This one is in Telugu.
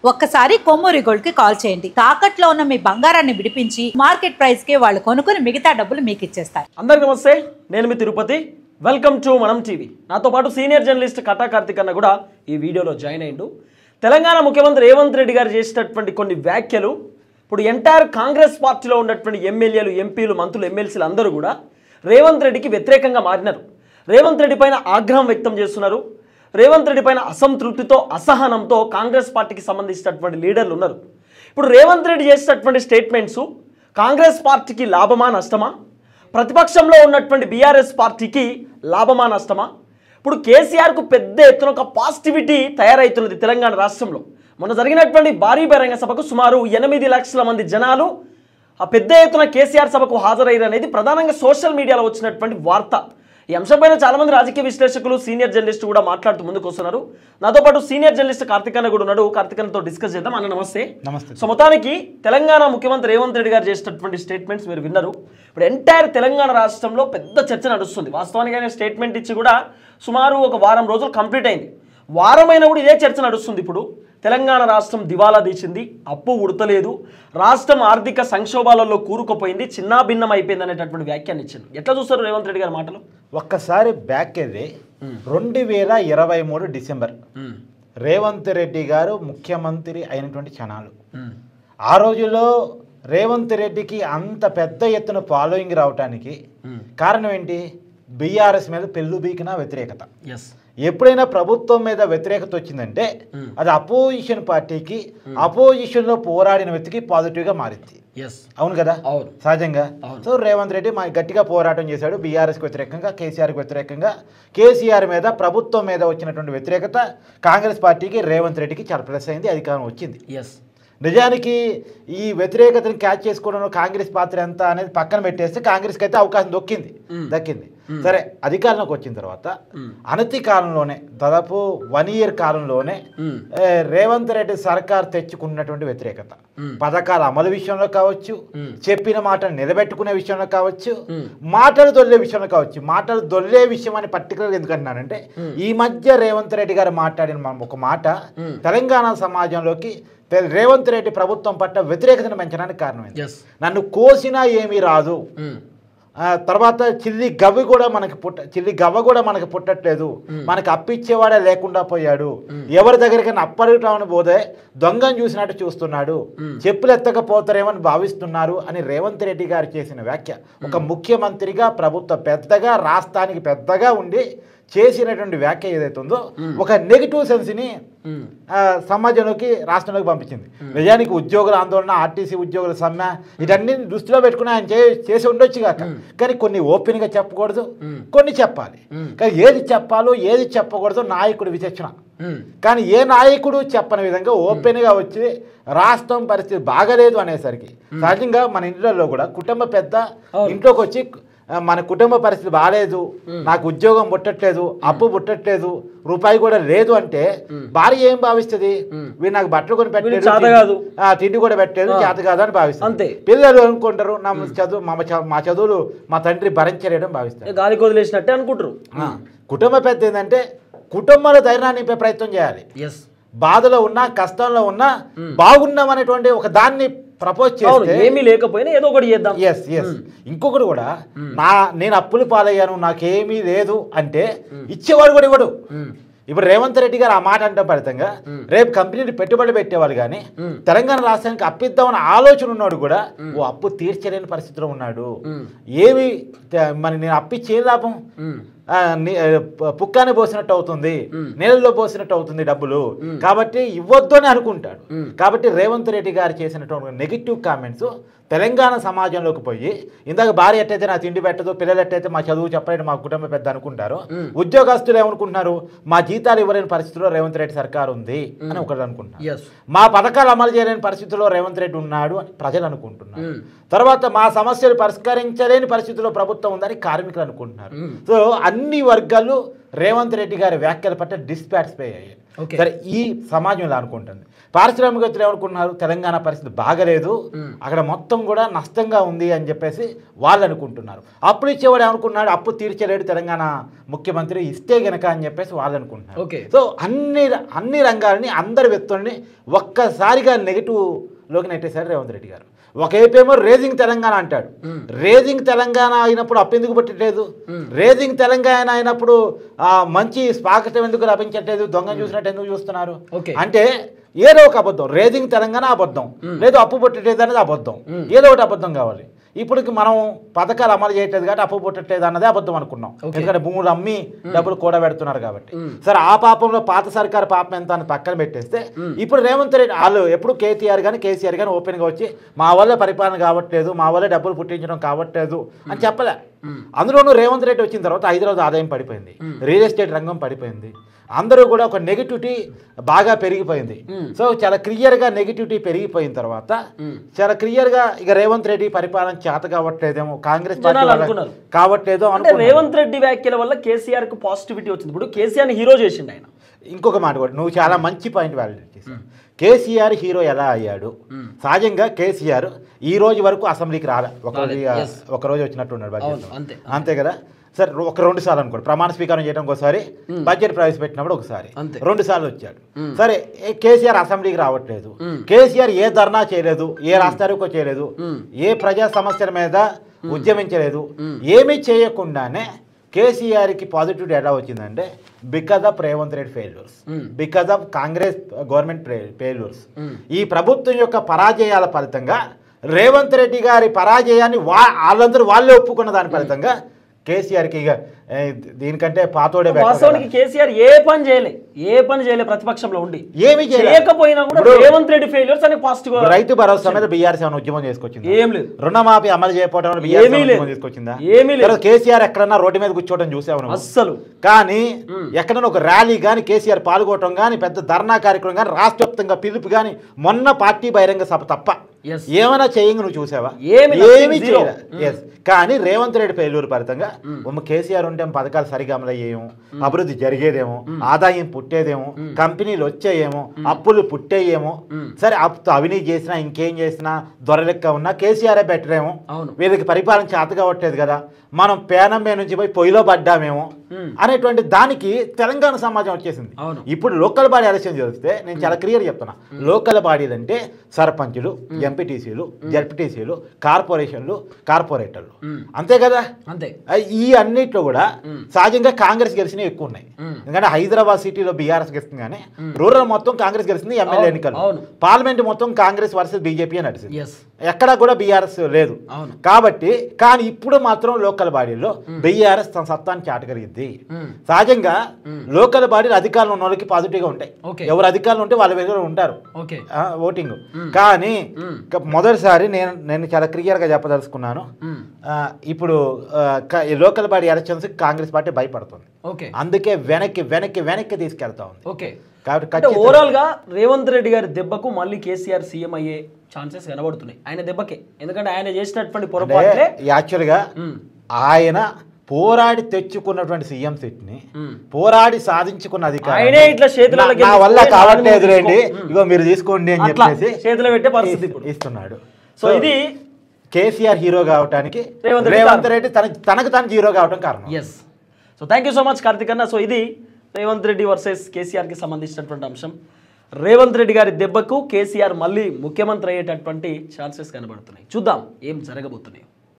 ఒక్కసారి కొమ్మూరి గోల్డ్ కి కాల్ చేయండి. తాకట్లో ఉన్న మీ బంగారాన్ని విడిపించి మార్కెట్ ప్రైస్ కి వాళ్ళు కొనుక్కుని మిగతా డబ్బులు మీకు ఇచ్చేస్తారు. అందరికీ నమస్తే, నేను మీ తిరుపతి. వెల్కమ్ టు మనం టీవీ. నాతో పాటు సీనియర్ జర్నలిస్ట్ కటా కార్తిక్ అన్న కూడా ఈ వీడియోలో జాయిన్ అయ్యిండు. తెలంగాణ ముఖ్యమంత్రి రేవంత్ రెడ్డి గారు చేసినటువంటి కొన్ని వ్యాఖ్యలు ఇప్పుడు ఎంటైర్ కాంగ్రెస్ పార్టీలో ఉన్నటువంటి ఎమ్మెల్యేలు, ఎంపీలు, మంత్రులు, ఎమ్మెల్సీలు అందరూ కూడా రేవంత్ రెడ్డికి వ్యతిరేకంగా మారినారు. రేవంత్ రెడ్డి పైన ఆగ్రహం వ్యక్తం చేస్తున్నారు. రేవంత్ రెడ్డి పైన అసంతృప్తితో, అసహనంతో కాంగ్రెస్ పార్టీకి సంబంధించినటువంటి లీడర్లు ఉన్నారు. ఇప్పుడు రేవంత్ రెడ్డి చేసినటువంటి స్టేట్మెంట్స్ కాంగ్రెస్ పార్టీకి లాభమా నష్టమా, ప్రతిపక్షంలో ఉన్నటువంటి బీఆర్ఎస్ పార్టీకి లాభమా నష్టమా? ఇప్పుడు కేసీఆర్కు పెద్ద ఎత్తున ఒక పాజిటివిటీ తయారవుతున్నది తెలంగాణ రాష్ట్రంలో. మొన్న జరిగినటువంటి భారీ బహిరంగ సభకు సుమారు 8 లక్షల మంది జనాలు ఆ పెద్ద ఎత్తున కేసీఆర్ సభకు హాజరయ్యారు అనేది ప్రధానంగా సోషల్ మీడియాలో వచ్చినటువంటి వార్త. ఈ అంశంపైన చాలామంది రాజకీయ విశ్లేషకులు, సీనియర్ జర్నలిస్టు కూడా మాట్లాడుతూ ముందుకు వస్తున్నారు. నాతో పాటు సీనియర్ జర్నలిస్ట్ కార్తిక్ అన్న కూడా ఉన్నాడు. కార్తిక్ అన్నతో డిస్కస్ చేద్దాం. అన్న నమస్తే. నమస్తే. సో మొత్తానికి తెలంగాణ ముఖ్యమంత్రి రేవంత్ రెడ్డి గారు చేసినటువంటి స్టేట్మెంట్స్ మీరు విన్నారు. ఇప్పుడు ఎంటైర్ తెలంగాణ రాష్ట్రంలో పెద్ద చర్చ నడుస్తుంది. వాస్తవానికి ఆయన స్టేట్మెంట్ ఇచ్చి కూడా సుమారు ఒక వారం రోజులు కంప్లీట్ అయింది. వారమైనా కూడా ఇదే చర్చ నడుస్తుంది. ఇప్పుడు తెలంగాణ రాష్ట్రం దివాలా తీసింది, అప్పు ఉడతలేదు, రాష్ట్రం ఆర్థిక సంక్షోభాలలో కూరుకుపోయింది, చిన్నాభిన్నం అయిపోయింది అనేటటువంటి వ్యాఖ్యాన్ని ఇచ్చింది. ఎట్లా చూస్తారు రేవంత్ రెడ్డి గారి మాటలు? ఒక్కసారి బ్యాక్ అయితే 2023 డిసెంబర్ రేవంత్ రెడ్డి గారు ముఖ్యమంత్రి అయినటువంటి క్షణాలు. ఆ రోజుల్లో రేవంత్ రెడ్డికి అంత పెద్ద ఎత్తున ఫాలోయింగ్ రావడానికి కారణం ఏంటి? బీఆర్ఎస్ మీద పెళ్ళుబీకిన వ్యతిరేకత. ఎప్పుడైనా ప్రభుత్వం మీద వ్యతిరేకత వచ్చిందంటే అది అపోజిషన్ పార్టీకి, అపోజిషన్లో పోరాడిన వ్యక్తికి పాజిటివ్గా మారింది. అవును కదా, సహజంగా. సో రేవంత్ రెడ్డి గట్టిగా పోరాటం చేశాడు బీఆర్ఎస్కి వ్యతిరేకంగా, కేసీఆర్కి వ్యతిరేకంగా. కేసీఆర్ మీద, ప్రభుత్వం మీద వచ్చినటువంటి వ్యతిరేకత కాంగ్రెస్ పార్టీకి, రేవంత్ రెడ్డికి చాలా ప్లస్ అయింది, అధికారం వచ్చింది. నిజానికి ఈ వ్యతిరేకతను క్యాచ్ చేసుకోవడంలో కాంగ్రెస్ పాత్ర ఎంత అనేది పక్కన పెట్టేస్తే కాంగ్రెస్కి అయితే అవకాశం దక్కింది. సరే, అధికారంలోకి వచ్చిన తర్వాత అనతి కాలంలోనే, దాదాపు 1 ఇయర్ కాలంలోనే రేవంత్ రెడ్డి సర్కార్ తెచ్చుకున్నటువంటి వ్యతిరేకత, పథకాల అమలు విషయంలో కావచ్చు, చెప్పిన మాటలు నిలబెట్టుకునే విషయంలో కావచ్చు, మాటలు దొల్లే విషయంలో కావచ్చు. మాటలు దొల్లే విషయం అని పర్టికులర్గా ఎందుకంటున్నానంటే ఈ మధ్య రేవంత్ రెడ్డి గారు మాట్లాడిన ఒక మాట తెలంగాణ సమాజంలోకి రేవంత్ రెడ్డి ప్రభుత్వం పట్ల వ్యతిరేకతను పెంచడానికి కారణమైంది. నన్ను కోసినా ఏమీ రాదు, తర్వాత చిల్లి గవ్వ కూడా మనకి పుట్టట్లేదు, మనకి అప్పిచ్చేవాడే లేకుండా పోయాడు, ఎవరి దగ్గరికైనా అప్పడటామని పోతే దొంగను చూసినట్టు చూస్తున్నాడు, చెప్పులు ఎత్తకపోతారేమని భావిస్తున్నారు అని రేవంత్ రెడ్డి గారు చేసిన వ్యాఖ్య ఒక ముఖ్యమంత్రిగా, ప్రభుత్వ పెద్దగా, రాష్ట్రానికి పెద్దగా ఉండి చేసినటువంటి వ్యాఖ్య ఏదైతే ఉందో ఒక నెగిటివ్ సెన్స్ని సమాజంలోకి, రాష్ట్రంలోకి పంపించింది. నిజానికి ఉద్యోగుల ఆందోళన, ఆర్టీసీ ఉద్యోగుల సమ్మె, వీటన్ని దృష్టిలో పెట్టుకుని ఆయన చేసి ఉండొచ్చు కాక, కానీ కొన్ని ఓపెన్గా చెప్పకూడదు, కొన్ని చెప్పాలి. కానీ ఏది చెప్పాలో ఏది చెప్పకూడదు నాయకుడు విచక్షణ. కానీ ఏ నాయకుడు చెప్పని విధంగా ఓపెన్గా వచ్చి రాష్ట్రం పరిస్థితి బాగలేదు అనేసరికి సహజంగా మన ఇంట్లో కూడా కుటుంబ పెద్ద ఇంట్లోకి వచ్చి మన కుటుంబ పరిస్థితి బాగాలేదు, నాకు ఉద్యోగం పుట్టట్లేదు, అప్పు పుట్టట్లేదు, రూపాయి కూడా లేదు అంటే భార్య ఏం భావిస్తుంది? వీడు నాకు బట్టలు కొని పెట్టలేదు, తిండి కూడా పెట్టలేదు, చేత కాదు అని భావిస్తుంది. పిల్లలు అనుకుంటారు మా చదువులు మా తండ్రి భరించలేదని భావిస్తారు, గాలికి వదిలేసినట్టే అనుకుంటారు. కుటుంబ పెద్ద ఏంటంటే కుటుంబంలో ధైర్యాన్ని నింపే ప్రయత్నం చేయాలి. బాధలో ఉన్నా, కష్టంలో ఉన్నా బాగున్నాం అనేటువంటి ఒక దాన్ని ప్రపోజ్ చేస్తే ఏమీ లేకపోయినా ఏదో ఒకటి చేద్దాం. ఇంకొకటి కూడా నేను అప్పులు పాలయ్యాను, నాకేమీ లేదు అంటే ఇచ్చేవాడు కూడా ఇవ్వడు. ఇప్పుడు రేవంత్ రెడ్డి గారు ఆ మాట అంటే ఫలితంగా రేపు కంపెనీలు పెట్టుబడి పెట్టేవాళ్ళు కానీ తెలంగాణ రాష్ట్రానికి అప్పిద్దామని ఆలోచన ఉన్నాడు కూడా ఓ అప్పు తీర్చలేని పరిస్థితిలో ఉన్నాడు. ఏమి మరి నేను అప్పిచ్చి ఏం లాభం? పుక్కాని పోసినట్టు అవుతుంది, నీళ్ళలో పోసినట్టు అవుతుంది డబ్బులు, కాబట్టి ఇవ్వద్దు అని అనుకుంటాడు. కాబట్టి రేవంత్ రెడ్డి గారు చేసినటువంటి నెగిటివ్ కామెంట్స్ తెలంగాణ సమాజంలోకి పోయి, ఇందాక భార్య ఎట్టయితే నా తిండి పెట్టదు, పిల్లలు ఎట్టయితే మా చదువు చెప్పలేదు, మా కుటుంబ పెద్ద అనుకుంటారు, ఉద్యోగస్తులు ఏమనుకుంటున్నారు? మా జీతాలు ఇవ్వలేని పరిస్థితిలో రేవంత్ రెడ్డి సర్కారు ఉంది అని ఒకటి అనుకుంటున్నారు. మా పథకాలు అమలు చేయలేని పరిస్థితిలో రేవంత్ రెడ్డి ఉన్నాడు అని ప్రజలు అనుకుంటున్నారు. తర్వాత మా సమస్యలు పరిష్కరించలేని పరిస్థితిలో ప్రభుత్వం ఉందని కార్మికులు అనుకుంటున్నారు. సో అన్ని వర్గాలు రేవంత్ రెడ్డి గారి వ్యాఖ్యల పట్ల డిస్పాటిస్ఫై అయ్యాయి. సరే ఈ సమాజం ఇలా అనుకుంటుంది. పారిశ్రామికవేత్తలు ఏమనుకుంటున్నారు, తెలంగాణ పరిస్థితి బాగలేదు, అక్కడ మొత్తం కూడా నష్టంగా ఉంది అని చెప్పేసి వాళ్ళు అనుకుంటున్నారు. అప్పులు ఇచ్చేవాడు ఏమనుకున్నాడు, అప్పు తీర్చలేడు తెలంగాణ ముఖ్యమంత్రి, ఇస్తే గనక అని చెప్పేసి వాళ్ళు అనుకుంటున్నారు. సో అన్ని రంగాలని అందరి వ్యక్తుల్ని ఒక్కసారిగా నెగిటివ్లోకి నెట్టేశారు రేవంత్ రెడ్డి గారు. ఒకవైపేమో రేజింగ్ తెలంగాణ అంటాడు. రేజింగ్ తెలంగాణ అయినప్పుడు అప్పు ఎందుకు పెట్టట్లేదు, రేజింగ్ తెలంగాణ అయినప్పుడు మంచి స్వాగతం ఎందుకు లభించట్లేదు, దొంగ చూసినట్టు ఎందుకు చూస్తున్నారు అంటే ఏదో ఒక అబద్ధం. రేజింగ్ తెలంగాణ అబద్ధం, లేదు అప్పు పెట్టట్లేదు అనేది అబద్ధం, ఏదో ఒకటి అబద్ధం కావాలి. ఇప్పటికి మనం పథకాలు అమలు చేయట్లేదు కాబట్టి అప్పు పుట్టట్లేదు అన్నదే అబద్ధం అనుకున్నాం, ఎందుకంటే భూములు అమ్మి డబ్బులు కూడబెడుతున్నారు కాబట్టి. సరే ఆ పాపంలో పాత సర్కారు పాపం ఎంత అని పక్కన పెట్టేస్తే ఇప్పుడు రేవంత్ రెడ్డి వాళ్ళు ఎప్పుడు కేసీఆర్ కానీ ఓపెన్గా వచ్చి మా వల్ల పరిపాలన కావట్లేదు, మా వల్ల డబ్బులు పుట్టించడం కావట్లేదు అని చెప్పలే. అందులోనూ రేవంత్ రెడ్డి వచ్చిన తర్వాత హైదరాబాద్ ఆదాయం పడిపోయింది, రియల్ ఎస్టేట్ రంగం పడిపోయింది, అందరూ కూడా ఒక నెగిటివిటీ బాగా పెరిగిపోయింది. సో చాలా క్లియర్గా నెగిటివిటీ పెరిగిపోయిన తర్వాత చాలా క్లియర్గా ఇక రేవంత్ రెడ్డి పరిపాలన చేత కావట్లేదేమో, కాంగ్రెస్ కావట్లేదు అంటే రేవంత్ రెడ్డి వ్యాఖ్యల వల్ల కేసీఆర్ కు పాజిటివిటీ వచ్చింది. ఇప్పుడు కేసీఆర్ హీరో చేసిండు ఆయన. ఇంకొక మాట కూడా నువ్వు చాలా మంచి పాయింట్ వ్యాలిడేట్ చేశావు. కేసీఆర్ హీరో ఎలా అయ్యాడు? సహజంగా కేసీఆర్ ఈ రోజు వరకు అసెంబ్లీకి రాలే, ఒక రోజు వచ్చినట్టున్నాడు బడ్జెట్, అంతే కదా. సరే ఒక 2 సార్లు అనుకోండి, ప్రమాణ స్వీకారం చేయడం ఒకసారి, బడ్జెట్ ప్రవేశపెట్టినప్పుడు ఒకసారి, 2 సార్లు వచ్చాడు. సరే కేసీఆర్ అసెంబ్లీకి రావట్లేదు, కేసీఆర్ ఏ ధర్నా చేయలేదు, ఏ రాస్తారోకో చేయలేదు, ఏ ప్రజా సమస్యల మీద ఉద్యమించలేదు, ఏమీ చేయకుండానే కేసీఆర్కి పాజిటివిటీ ఎలా వచ్చిందంటే because of Revanth Reddy failures, because of Congress government failures. ఈ ప్రభుత్వం యొక్క పరాజయాల ఫలితంగా రేవంత్ రెడ్డి గారి పరాజయాన్ని వాళ్ళందరూ వాళ్ళే ఒప్పుకున్న దాని ఫలితంగా కేసీఆర్కి ఇక దీనికంటే పాతోడే. వాస్తవానికి కేసీఆర్ ఏ పని చేయలే ప్రతిపక్షంలో ఉండి, ఏమి చేయకపోయినా కూడా రేవంత్ రెడ్డి ఫెయిల్యూర్స్ అని పాజిటివ్. రైతు భరోసా మీద బీఆర్ఎస్ ఏమైనా ఉద్యమం చేసుకొచ్చింది? ఏం లేదు. రుణమాఫీ అమలు చేయకపోవడం బీఆర్ఎస్ తీసుకొచ్చిందా? ఏమీ లేదు. కేసీఆర్ ఎక్కడన్నా రోడ్డు మీద కూర్చోవడం చూసావు అస్సలు. కానీ ఎక్కడన్నా ఒక ర్యాలీ కానీ కేసీఆర్ పాల్గొనడం కానీ, పెద్ద ధర్నా కార్యక్రమం కానీ, రాష్ట్ర వ్యాప్తంగా పిలుపు కానీ, మొన్న పార్టీ బహిరంగ సభ తప్ప ఏమైనా చేయంగా నువ్వు చూసావా? ఏమీ చేయలేదు. కానీ రేవంత్ రెడ్డి ఫెయిల్యూర్ ఫలితంగా కేసీఆర్ ఉంటే పథకాలు సరిగా అమలయ్యేమో, అభివృద్ధి జరిగేదేమో, ఆదాయం పుట్టేదేమో, కంపెనీలు వచ్చేయేమో, అప్పులు పుట్టేయేమో. సరే అవినీతి చేసినా ఇంకేం చేసినా దొరలెక్క ఉన్నా కేసీఆరే బెటర్ ఏమో, వీళ్ళకి పరిపాలన చేత కావట్లేదు కదా, మనం పేనం మీద నుంచి పోయి పొయ్యిలో పడ్డామేమో అనేటువంటి దానికి తెలంగాణ సమాజం వచ్చేసింది. ఇప్పుడు లోకల్ బాడీ ఎలక్షన్ జరిగితే నేను చాలా క్లియర్ చెప్తున్నా, లోకల్ బాడీలు అంటే సర్పంచులు, ఎంపీటీసీలు, జడ్పీటీసీలు, కార్పొరేషన్లు, కార్పొరేటర్లు, అంతే కదా. అంతే. ఈ అన్నిట్లో కూడా సహజంగా కాంగ్రెస్ గెలిచినవి ఎక్కువ ఉన్నాయి, ఎందుకంటే హైదరాబాద్ సిటీలో బీఆర్ఎస్ గెలిచింది కానీ రూరల్ మొత్తం కాంగ్రెస్ గెలిచింది. ఎమ్మెల్యే ఎన్నికలు, పార్లమెంట్ మొత్తం కాంగ్రెస్ వర్సెస్ బీజేపీ నడిచింది, ఎక్కడా కూడా బీఆర్ఎస్ లేదు. కాబట్టి కానీ ఇప్పుడు మాత్రం లోకల్ బాడీల్లో బీఆర్ఎస్ తన సత్తాన్ని చాటగలిగింది. సహజంగా లోకల్ బాడీలు అధికారులు ఉన్న వాళ్ళకి పాజిటివ్గా ఉంటాయి, ఎవరు అధికారులు ఉంటే వాళ్ళ దగ్గర ఉంటారు ఓటింగ్. కానీ మొదటిసారి నేను చాలా క్లియర్గా చెప్పదలుచుకున్నాను, ఇప్పుడు local body elections Congress party భయపడుతుంది, అందుకే వెనక్కి తీసుకెళ్తా ఉంది. కాబట్టి ఓవరాల్ గా రేవంత్ రెడ్డి గారి దెబ్బకు మళ్ళీ కేసీఆర్ సీఎం అయ్యే ఛాన్సెస్ కనబడుతున్నాయి ఆయన దెబ్బకే. ఎందుకంటే ఆయన చేసినటువంటి పొరపాట్లే యాక్చువల్గా ఆయన పోరాడి తెచ్చుకున్నటువంటి సీఎం సీట్ ని పోరాడి సాధించుకున్న అధికారం నా వల్ల కావట్లేదు రండి, ఇగో మీరు తీసుకోండి అని చెప్పేసి చేతిలో పెట్టే పరిస్థితి ఇస్తున్నాడు. సో ఇది కేసీఆర్ హీరో కావడానికి రేవంత్ రెడ్డి తనకు తాను హీరో కావడం కారణం. Yes. So thank you so much Karthik అన్న. సో ఇది రేవంత్ రెడ్డి వర్సెస్ కేసీఆర్కి సంబంధించినటువంటి అంశం. రేవంత్ రెడ్డి గారి దెబ్బకు కేసీఆర్ మళ్ళీ ముఖ్యమంత్రి అయ్యేటటువంటి ఛాన్సెస్ కనబడుతున్నాయి. చూద్దాం ఏం జరగబోతున్నాయి.